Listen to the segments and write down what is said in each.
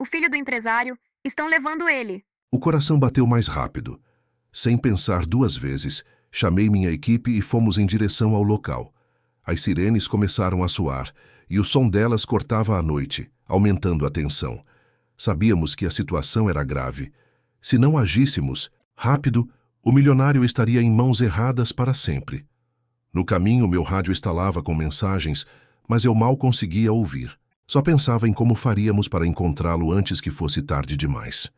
o filho do empresário, estão levando ele. O coração bateu mais rápido. Sem pensar duas vezes, chamei minha equipe e fomos em direção ao local. As sirenes começaram a soar e o som delas cortava a noite, aumentando a tensão. Sabíamos que a situação era grave. Se não agíssemos, rápido, o milionário estaria em mãos erradas para sempre. No caminho, meu rádio estalava com mensagens, mas eu mal conseguia ouvir. Só pensava em como faríamos para encontrá-lo antes que fosse tarde demais.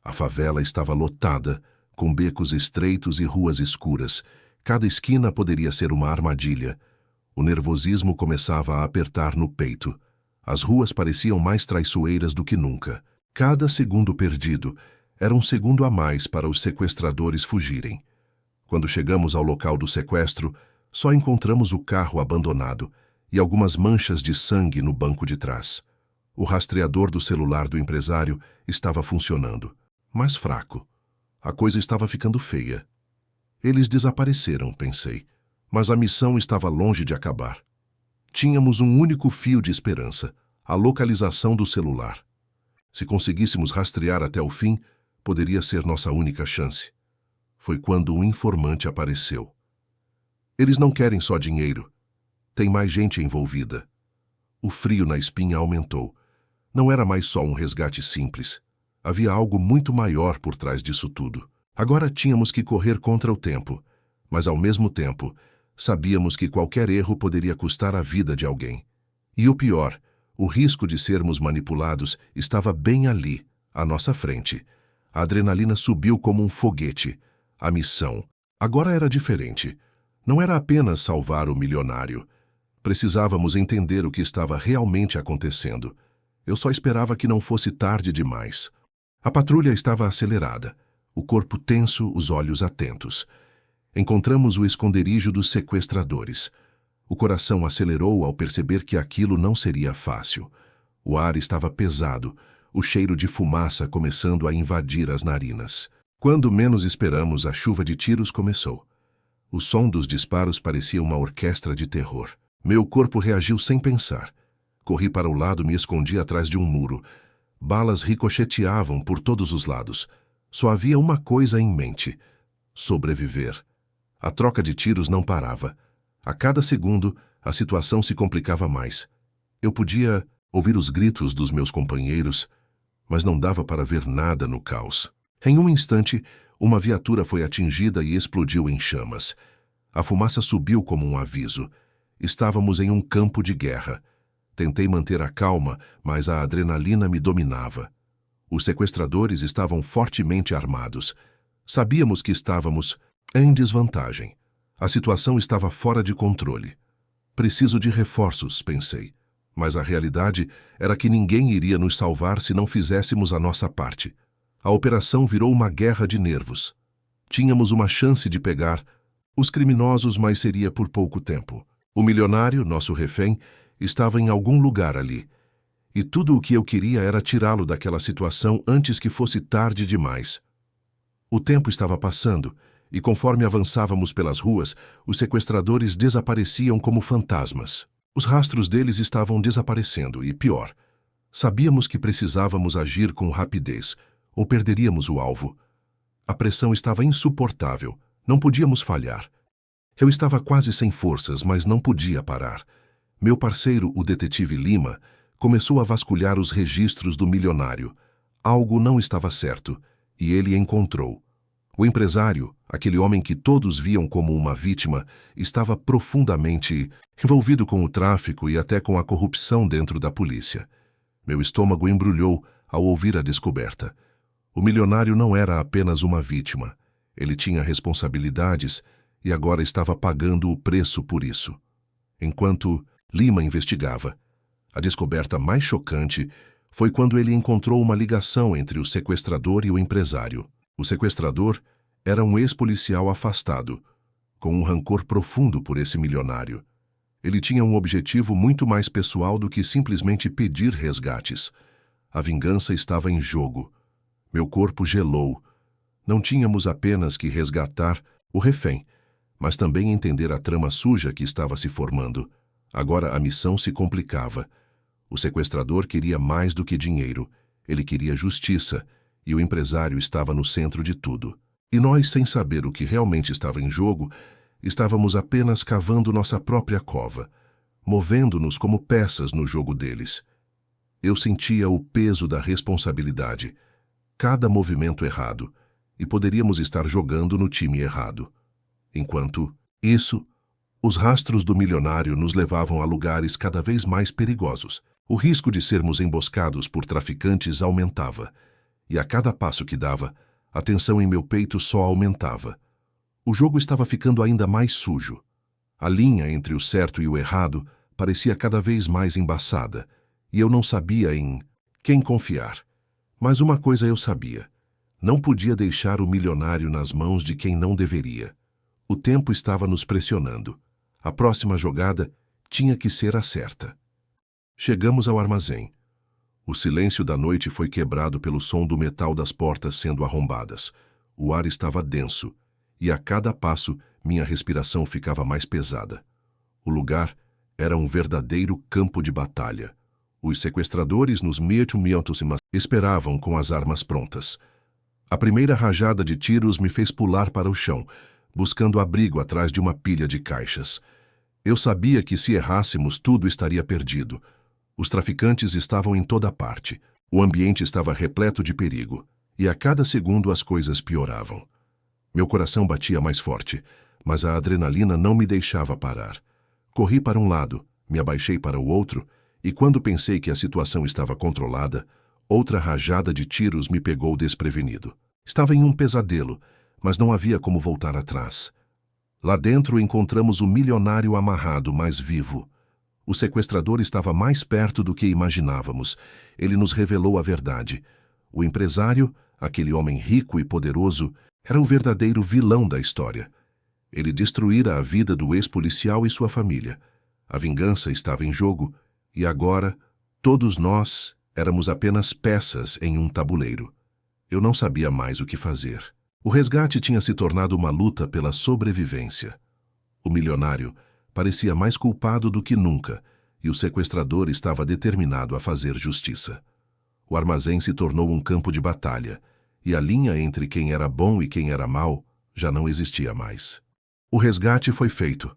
A favela estava lotada, com becos estreitos e ruas escuras. Cada esquina poderia ser uma armadilha. O nervosismo começava a apertar no peito. As ruas pareciam mais traiçoeiras do que nunca. Cada segundo perdido era um segundo a mais para os sequestradores fugirem. Quando chegamos ao local do sequestro, só encontramos o carro abandonado e algumas manchas de sangue no banco de trás. O rastreador do celular do empresário estava funcionando, mas fraco. A coisa estava ficando feia. Eles desapareceram, pensei, mas a missão estava longe de acabar. Tínhamos um único fio de esperança, a localização do celular. Se conseguíssemos rastrear até o fim, poderia ser nossa única chance. Foi quando um informante apareceu. Eles não querem só dinheiro. Tem mais gente envolvida. O frio na espinha aumentou. Não era mais só um resgate simples. Havia algo muito maior por trás disso tudo. Agora tínhamos que correr contra o tempo, mas ao mesmo tempo, sabíamos que qualquer erro poderia custar a vida de alguém. E o pior, o risco de sermos manipulados estava bem ali, à nossa frente. A adrenalina subiu como um foguete. A missão agora era diferente. Não era apenas salvar o milionário. Precisávamos entender o que estava realmente acontecendo. Eu só esperava que não fosse tarde demais. A patrulha estava acelerada, o corpo tenso, os olhos atentos. Encontramos o esconderijo dos sequestradores. O coração acelerou ao perceber que aquilo não seria fácil. O ar estava pesado, o cheiro de fumaça começando a invadir as narinas. Quando menos esperamos, a chuva de tiros começou. O som dos disparos parecia uma orquestra de terror. Meu corpo reagiu sem pensar. Corri para o lado e me escondi atrás de um muro. Balas ricocheteavam por todos os lados. Só havia uma coisa em mente: sobreviver. A troca de tiros não parava. A cada segundo, a situação se complicava mais. Eu podia ouvir os gritos dos meus companheiros, mas não dava para ver nada no caos. Em um instante, uma viatura foi atingida e explodiu em chamas. A fumaça subiu como um aviso. Estávamos em um campo de guerra. Tentei manter a calma, mas a adrenalina me dominava. Os sequestradores estavam fortemente armados. Sabíamos que estávamos em desvantagem. A situação estava fora de controle. Preciso de reforços, pensei. Mas a realidade era que ninguém iria nos salvar se não fizéssemos a nossa parte. A operação virou uma guerra de nervos. Tínhamos uma chance de pegar os criminosos, mas seria por pouco tempo. O milionário, nosso refém, estava em algum lugar ali. E tudo o que eu queria era tirá-lo daquela situação antes que fosse tarde demais. O tempo estava passando, e conforme avançávamos pelas ruas, os sequestradores desapareciam como fantasmas. Os rastros deles estavam desaparecendo e, pior, sabíamos que precisávamos agir com rapidez, ou perderíamos o alvo. A pressão estava insuportável. Não podíamos falhar. Eu estava quase sem forças, mas não podia parar. Meu parceiro, o detetive Lima, começou a vasculhar os registros do milionário. Algo não estava certo, e ele encontrou. O empresário, aquele homem que todos viam como uma vítima, estava profundamente envolvido com o tráfico e até com a corrupção dentro da polícia. Meu estômago embrulhou ao ouvir a descoberta. O milionário não era apenas uma vítima. Ele tinha responsabilidades e agora estava pagando o preço por isso. Enquanto Lima investigava, a descoberta mais chocante foi quando ele encontrou uma ligação entre o sequestrador e o empresário. O sequestrador era um ex-policial afastado, com um rancor profundo por esse milionário. Ele tinha um objetivo muito mais pessoal do que simplesmente pedir resgates. A vingança estava em jogo. Meu corpo gelou. Não tínhamos apenas que resgatar o refém, mas também entender a trama suja que estava se formando. Agora a missão se complicava. O sequestrador queria mais do que dinheiro. Ele queria justiça, e o empresário estava no centro de tudo. E nós, sem saber o que realmente estava em jogo, estávamos apenas cavando nossa própria cova, movendo-nos como peças no jogo deles. Eu sentia o peso da responsabilidade, cada movimento errado, e poderíamos estar jogando no time errado. Enquanto isso, os rastros do milionário nos levavam a lugares cada vez mais perigosos. O risco de sermos emboscados por traficantes aumentava, e a cada passo que dava, a tensão em meu peito só aumentava. O jogo estava ficando ainda mais sujo. A linha entre o certo e o errado parecia cada vez mais embaçada, e eu não sabia em quem confiar. Mas uma coisa eu sabia: não podia deixar o milionário nas mãos de quem não deveria. O tempo estava nos pressionando. A próxima jogada tinha que ser a certa. Chegamos ao armazém. O silêncio da noite foi quebrado pelo som do metal das portas sendo arrombadas. O ar estava denso, e a cada passo minha respiração ficava mais pesada. O lugar era um verdadeiro campo de batalha. Os sequestradores nos meio-mientos esperavam com as armas prontas. A primeira rajada de tiros me fez pular para o chão, buscando abrigo atrás de uma pilha de caixas. Eu sabia que se errássemos tudo estaria perdido. Os traficantes estavam em toda parte. O ambiente estava repleto de perigo, e a cada segundo as coisas pioravam. Meu coração batia mais forte, mas a adrenalina não me deixava parar. Corri para um lado, me abaixei para o outro, e quando pensei que a situação estava controlada, outra rajada de tiros me pegou desprevenido. Estava em um pesadelo, mas não havia como voltar atrás. Lá dentro encontramos o milionário amarrado, mas vivo. O sequestrador estava mais perto do que imaginávamos. Ele nos revelou a verdade. O empresário, aquele homem rico e poderoso, era o verdadeiro vilão da história. Ele destruíra a vida do ex-policial e sua família. A vingança estava em jogo, e agora todos nós éramos apenas peças em um tabuleiro. Eu não sabia mais o que fazer. O resgate tinha se tornado uma luta pela sobrevivência. O milionário parecia mais culpado do que nunca, e o sequestrador estava determinado a fazer justiça. O armazém se tornou um campo de batalha, e a linha entre quem era bom e quem era mau já não existia mais. O resgate foi feito,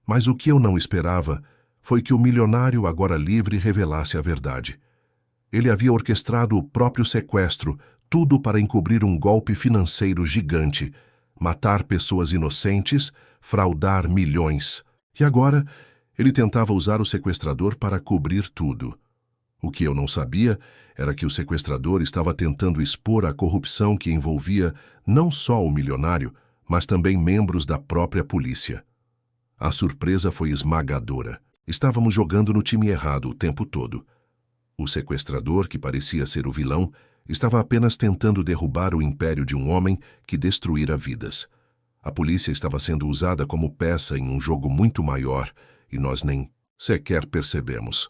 mas o que eu não esperava foi que o milionário, agora livre, revelasse a verdade. Ele havia orquestrado o próprio sequestro, tudo para encobrir um golpe financeiro gigante, matar pessoas inocentes, fraudar milhões. E agora, ele tentava usar o sequestrador para cobrir tudo. O que eu não sabia era que o sequestrador estava tentando expor a corrupção que envolvia não só o milionário, mas também membros da própria polícia. A surpresa foi esmagadora. Estávamos jogando no time errado o tempo todo. O sequestrador, que parecia ser o vilão, estava apenas tentando derrubar o império de um homem que destruíra vidas. A polícia estava sendo usada como peça em um jogo muito maior, e nós nem sequer percebemos.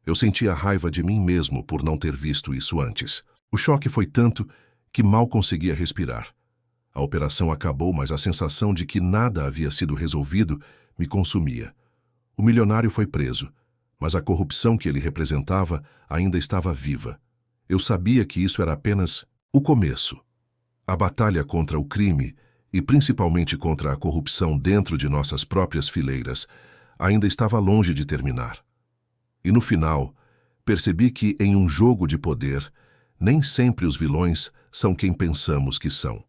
Eu sentia raiva de mim mesmo por não ter visto isso antes. O choque foi tanto que mal conseguia respirar. A operação acabou, mas a sensação de que nada havia sido resolvido me consumia. O milionário foi preso, mas a corrupção que ele representava ainda estava viva. Eu sabia que isso era apenas o começo. A batalha contra o crime, e principalmente contra a corrupção dentro de nossas próprias fileiras, ainda estava longe de terminar. E no final, percebi que em um jogo de poder, nem sempre os vilões são quem pensamos que são.